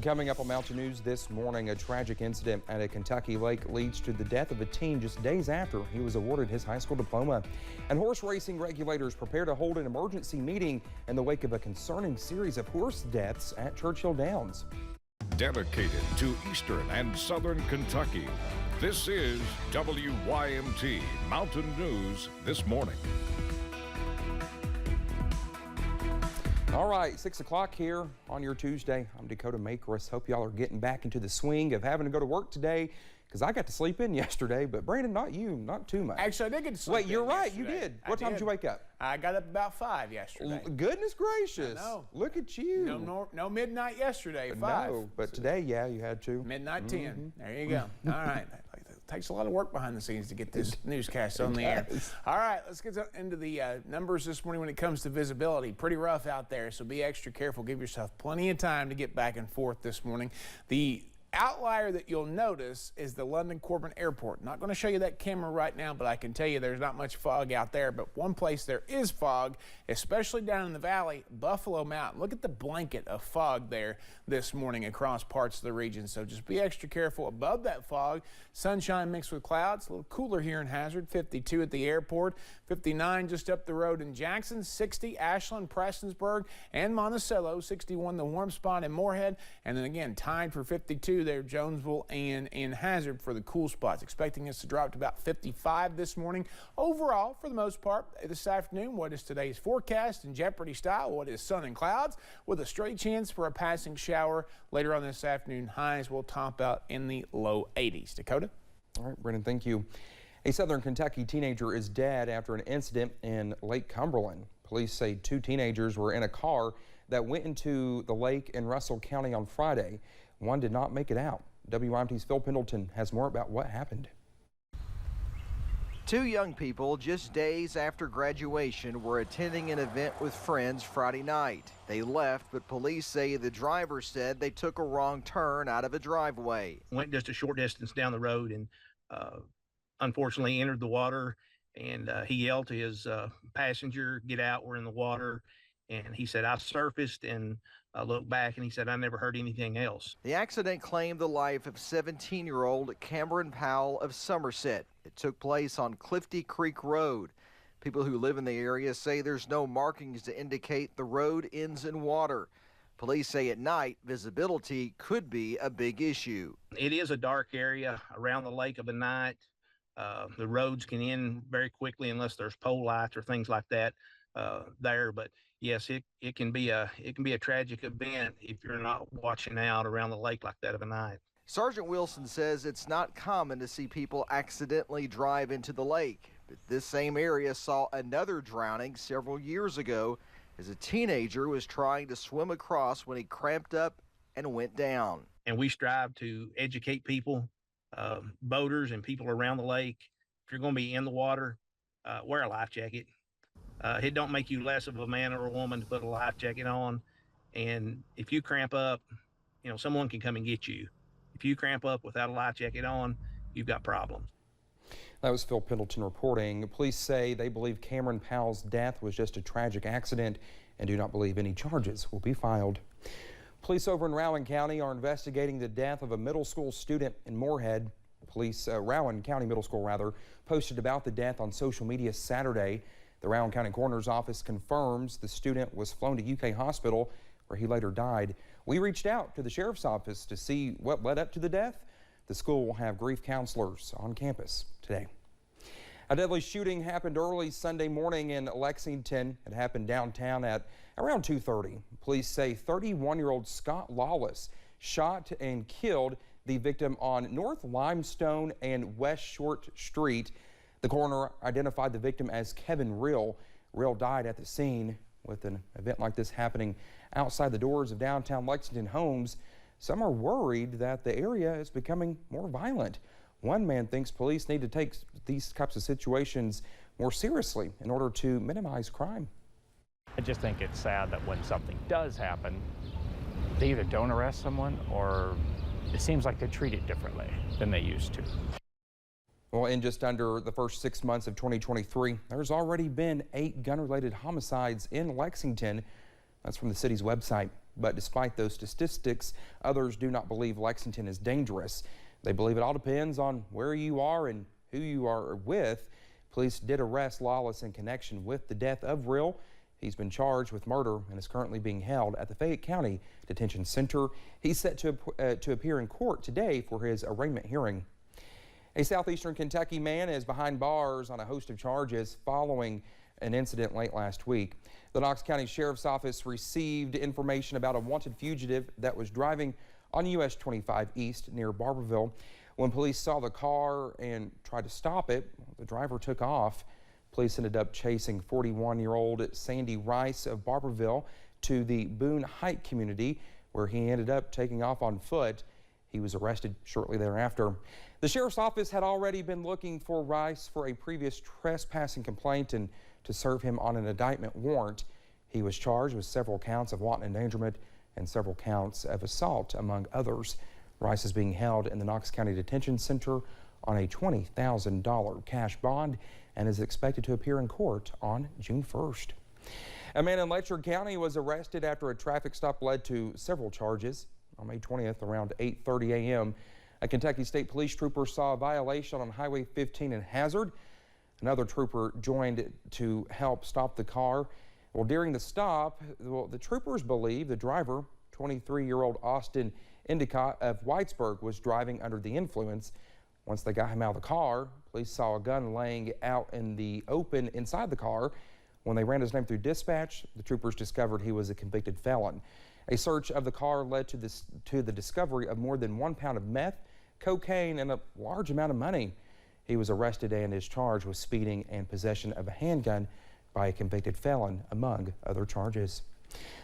Coming up on Mountain News this morning, a tragic incident at a Kentucky lake leads to the death of a teen just days after he was awarded his high school diploma. And horse racing regulators prepare to hold an emergency meeting in the wake of a concerning series of horse deaths at Churchill Downs. Dedicated to Eastern and Southern Kentucky, this is WYMT Mountain News this morning. All right, 6 o'clock here on your Tuesday. I'm Dakota Makris. Hope y'all are getting back into the swing of having to go to work today, because I got to sleep in yesterday, but Brandon, not you, not too much. Actually, I did get to sleep Wait, you're right, yesterday. you did. What time did you wake up? I got up about 5 yesterday. Goodness gracious. I know. Look at you. No midnight yesterday, 5. No, but today, yeah, you had to. Midnight 10. There you go. All right. It takes a lot of work behind the scenes to get this newscast on the air. All right, let's get into the numbers this morning when it comes to visibility. Pretty rough out there, so be extra careful. Give yourself plenty of time to get back and forth this morning. The outlier that you'll notice is the London Corbin Airport. Not going to show you that camera right now, but I can tell you there's not much fog out there. But one place there is fog, especially down in the valley, Buffalo Mountain. Look at the blanket of fog there this morning across parts of the region. So just be extra careful above that fog. Sunshine mixed with clouds. A little cooler here in Hazard. 52 at the airport. 59 just up the road in Jackson. 60 Ashland, Prestonsburg, and Monticello. 61 the warm spot in Moorhead. And then again, tied for 52 there, Jonesville and in Hazard for the cool spots. Expecting us to drop to about 55 this morning. Overall, for the most part, this afternoon, what is today's forecast in Jeopardy style? What is sun and clouds with a straight chance for a passing shower later on this afternoon. Highs will top out in the low 80s. Dakota? All right, Brennan, thank you. A Southern Kentucky teenager is dead after an incident in Lake Cumberland. Police say 2 teenagers were in a car that went into the lake in Russell County on Friday. One did not make it out. WYMT's Phil Pendleton has more about what happened. 2 young people just days after graduation were attending an event with friends Friday night. They left, but police say the driver said they took a wrong turn out of a driveway. Went just a short distance down the road and unfortunately entered the water, and he yelled to his passenger, "Get out, we're in the water." And he said, "I surfaced and looked back," and he said, "I never heard anything else." The accident claimed the life of 17-year-old Cameron Powell of Somerset. It took place on Clifty Creek Road. People who live in the area say there's no markings to indicate the road ends in water. Police say at night, visibility could be a big issue. It is a dark area around the lake of a night. The roads can end very quickly unless there's pole lights or things like that there. But yes, it can be a tragic event if you're not watching out around the lake like that of a night. Sergeant Wilson says it's not common to see people accidentally drive into the lake, but this same area saw another drowning several years ago as a teenager was trying to swim across when he cramped up and went down. And we strive to educate people, boaters and people around the lake. If you're going to be in the water, wear a life jacket. It don't make you less of a man or a woman to put a life jacket on. And if you cramp up, someone can come and get you. If you cramp up without a life jacket on, you've got problems. That was Phil Pendleton reporting. Police say they believe Cameron Powell's death was just a tragic accident and do not believe any charges will be filed. Police over in Rowan County are investigating the death of a middle school student in Moorhead. Police, Rowan County Middle School rather, posted about the death on social media Saturday. The Rowan County Coroner's Office confirms the student was flown to UK Hospital where he later died. We reached out to the Sheriff's Office to see what led up to the death. The school will have grief counselors on campus today. A deadly shooting happened early Sunday morning in Lexington. It happened downtown at around 2:30. Police say 31-year-old Scott Lawless shot and killed the victim on North Limestone and West Short Street. The coroner identified the victim as Kevin Rill. Rill died at the scene. With an event like this happening outside the doors of downtown Lexington homes, some are worried that the area is becoming more violent. One man thinks police need to take these types of situations more seriously in order to minimize crime. I just think it's sad that when something does happen, they either don't arrest someone or it seems like they treat it differently than they used to. Well, in just under the first 6 months of 2023, there's already been 8 gun-related homicides in Lexington. That's from the city's website. But despite those statistics, others do not believe Lexington is dangerous. They believe it all depends on where you are and who you are with. Police did arrest Lawless in connection with the death of Real. He's been charged with murder and is currently being held at the Fayette County Detention Center. He's set to appear in court today for his arraignment hearing. A southeastern Kentucky man is behind bars on a host of charges following an incident late last week. The Knox County Sheriff's Office received information about a wanted fugitive that was driving on US 25 East near Barberville. When police saw the car and tried to stop it, the driver took off. Police ended up chasing 41-year-old Sandy Rice of Barberville to the Boone Heights community, where he ended up taking off on foot. He was arrested shortly thereafter. The sheriff's office had already been looking for Rice for a previous trespassing complaint and to serve him on an indictment warrant. He was charged with several counts of wanton endangerment and several counts of assault, among others. Rice is being held in the Knox County Detention Center on a $20,000 cash bond and is expected to appear in court on June 1st. A man in Letcher County was arrested after a traffic stop led to several charges. On May 20th, around 8:30 a.m., a Kentucky State Police trooper saw a violation on Highway 15 in Hazard. Another trooper joined to help stop the car. Well, during the stop, the troopers believe the driver, 23-year-old Austin Endicott of Whitesburg, was driving under the influence. Once they got him out of the car, police saw a gun laying out in the open inside the car. When they ran his name through dispatch, the troopers discovered he was a convicted felon. A search of the car led to the discovery of more than 1 pound of meth, cocaine, and a large amount of money. He was arrested and is charged with speeding and possession of a handgun by a convicted felon, among other charges.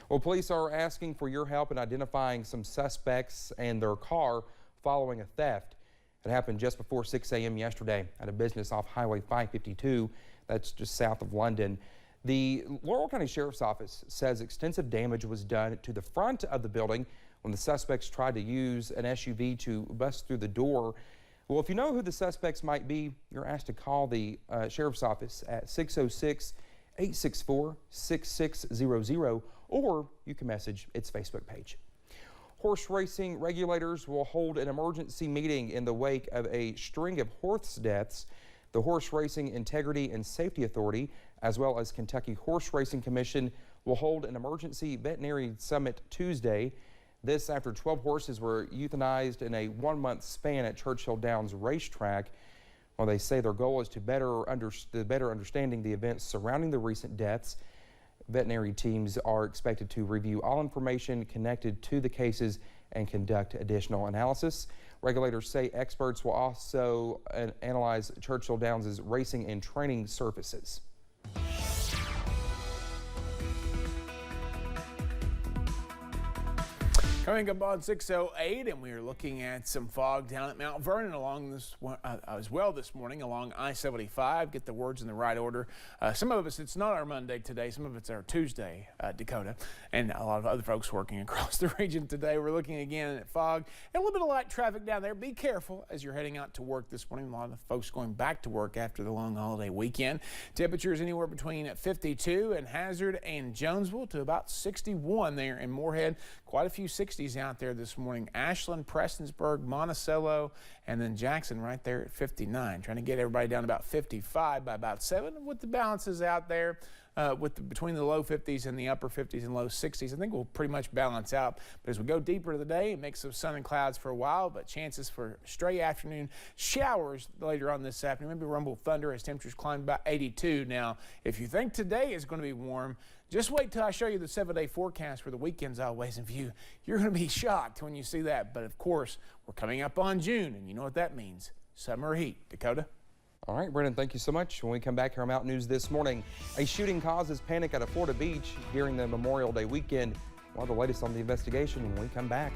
Well, police are asking for your help in identifying some suspects and their car following a theft. It happened just before 6 a.m. yesterday at a business off Highway 552. That's just south of London. The Laurel County Sheriff's Office says extensive damage was done to the front of the building when the suspects tried to use an SUV to bust through the door. Well, if you know who the suspects might be, you're asked to call the Sheriff's Office at 606-864-6600, or you can message its Facebook page. Horse racing regulators will hold an emergency meeting in the wake of a string of horse deaths. The Horse Racing Integrity and Safety Authority, as well as Kentucky Horse Racing Commission, will hold an emergency veterinary summit Tuesday. This after 12 horses were euthanized in a 1-month span at Churchill Downs Racetrack. Well, they say their goal is to better understanding the events surrounding the recent deaths. Veterinary teams are expected to review all information connected to the cases and conduct additional analysis. Regulators say experts will also analyze Churchill Downs' racing and training surfaces. Coming up on 6:08, and we are looking at some fog down at Mount Vernon along this as well this morning along I-75. Get the words in the right order. Some of us, it's not our Monday today. Some of it's our Tuesday, Dakota, and a lot of other folks working across the region today. We're looking again at fog and a little bit of light traffic down there. Be careful as you're heading out to work this morning. A lot of folks going back to work after the long holiday weekend. Temperatures anywhere between 52 in Hazard and Jonesville to about 61 there in Moorhead. Quite a few 60s out there this morning. Ashland, Prestonsburg, Monticello, and then Jackson right there at 59. Trying to get everybody down to about 55 by about 7 with the balances out there. Between the low 50s and the upper 50s and low 60s, I think we'll pretty much balance out. But as we go deeper to the day, it makes some sun and clouds for a while, but chances for stray afternoon showers later on this afternoon. Maybe rumble thunder as temperatures climb about 82. Now, if you think today is going to be warm, just wait till I show you the 7-day forecast for the weekend's always in view. You're going to be shocked when you see that. But of course, we're coming up on June, and you know what that means. Summer heat. Dakota? All right, Brendan, thank you so much. When we come back here on Mountain News this morning, a shooting causes panic at a Florida beach during the Memorial Day weekend. We'll have the latest on the investigation when we come back.